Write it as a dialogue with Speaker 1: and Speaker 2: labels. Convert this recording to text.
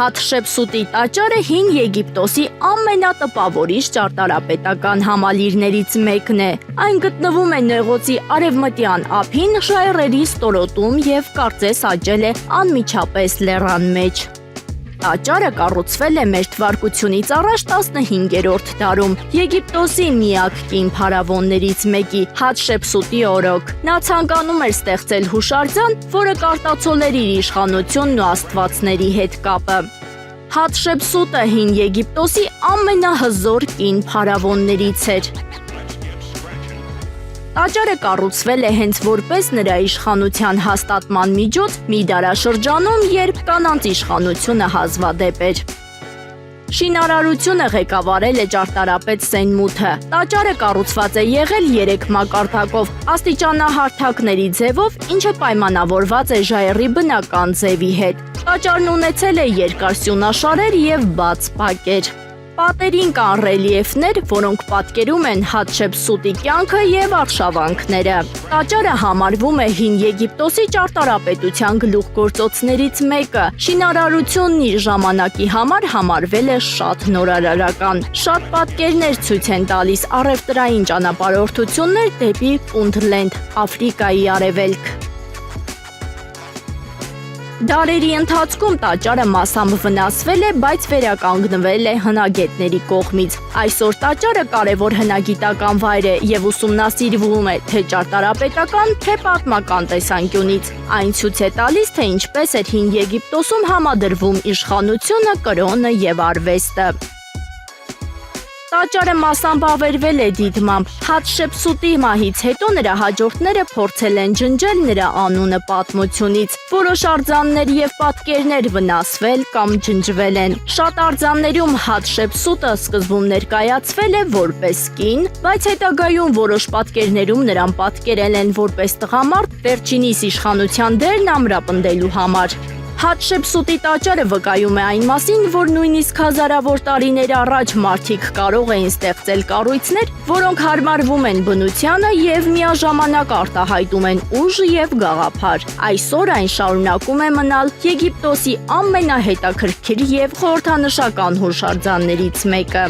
Speaker 1: Հաթշեպսուտի տաճարը հին Եգիպտոսի ամենատպավորիչ ճարտարապետական համալիրներից մեկն է։ Այն գտնվում է Նեղոցի արևմտյան ափին, ժայռերի ստորոտում և կարծես աճել է անմիջապես լեռան մեջ։ Տաճարը կառուցվել է մ.թ.ա. առաջ 15-րդ դարում Եգիպտոսի միակ կին փարավոններից մեկի Հաթշեպսուտի օրոք։ Նա ցանկանում էր ստեղծել հուշարձան, որը կարտացոլեր իր իշխանությունն ու աստվածների հետ կապը։ Հաթշեպսուտը հին Եգիպտոսի ամենահզոր կին փարավոններից էր։ Տաճարը կառուցվել է հենց որպես նրա իշխանության հաստատման միջոց մի դարաշրջանում, երբ կանանց իշխանությունը հազվադեպ էր։ Շինարարությունը ղեկավարել է ճարտարապետ Սենմութը։ Տաճարը կառուցված է եղել 3 մակարդակով, աստիճանահարթակների ձևով, ինչը պայմանավորված է ժայռի բնական ձևի հետ։ Տաճարն ունեցել է երկար սյունաշարեր և բաց բակեր։ Պատերին կան ռելիեֆներ, որոնք պատկերում են Հաթշեպսուտի կյանքը և արշավանքները։ Տաճարը համարվում է հին Եգիպտոսի ճարտարապետության գլուխգործոցներից մեկը։ Շինարարությունն իր ժամանակի համար համարվել է շատ նորարարական։ Շատ պատկերներ ցույց են տալիս առևտրային ճանապարհորդություններ դեպի Պունդլենդ, Աֆրիկայի արևելք։ Դարերի ընթացքում տաճարը մասամբ վնասվել է, բայց վերականգնվել է հնագետների կողմից։ Այսօր տաճարը կարևոր հնագիտական վայր է և ուսումնասիրվում է թե ճարտարապետական, թե պատմական տեսանկյունից։ Այն ցույց է տալիս, թե ինչպես էր հին Եգիպտոսում համադրվում իշխանությունը, կրոնը և արվեստը։ Տաճարը մասամբ ավերվել է դիտմամբ։ Հաթշեպսուտի մահից հետո նրա հաջորդները փորձել են ջնջել նրա անունը պատմությունից։ Որոշ արձաններ և պատկերներ վնասվել կամ ջնջվել են։ Շատ արձաններում Հաթշեպսուտը սկզբում ներկայացվել է որպես կին, բայց հետագայում որոշ պատկերներում նրան պատկերել են որպես տղամարդ վերջինիս իշխանության դերն ամրապնդելու համար։ Հաթշեպսուտի տաճարը վկայում է այն մասին, որ նույնիսկ հազարավոր տարիներ առաջ մարդիկ կարող էին ստեղծել կառույցներ, որոնք հարմարվում են բնությանը և միաժամանակ արտահայտում են ուժ և գաղափար։ Այսօր այն շարունակում է մնալ Եգիպտոսի ամենահետաքրքիր և խորհրդանշական հուշարձաններից մեկը։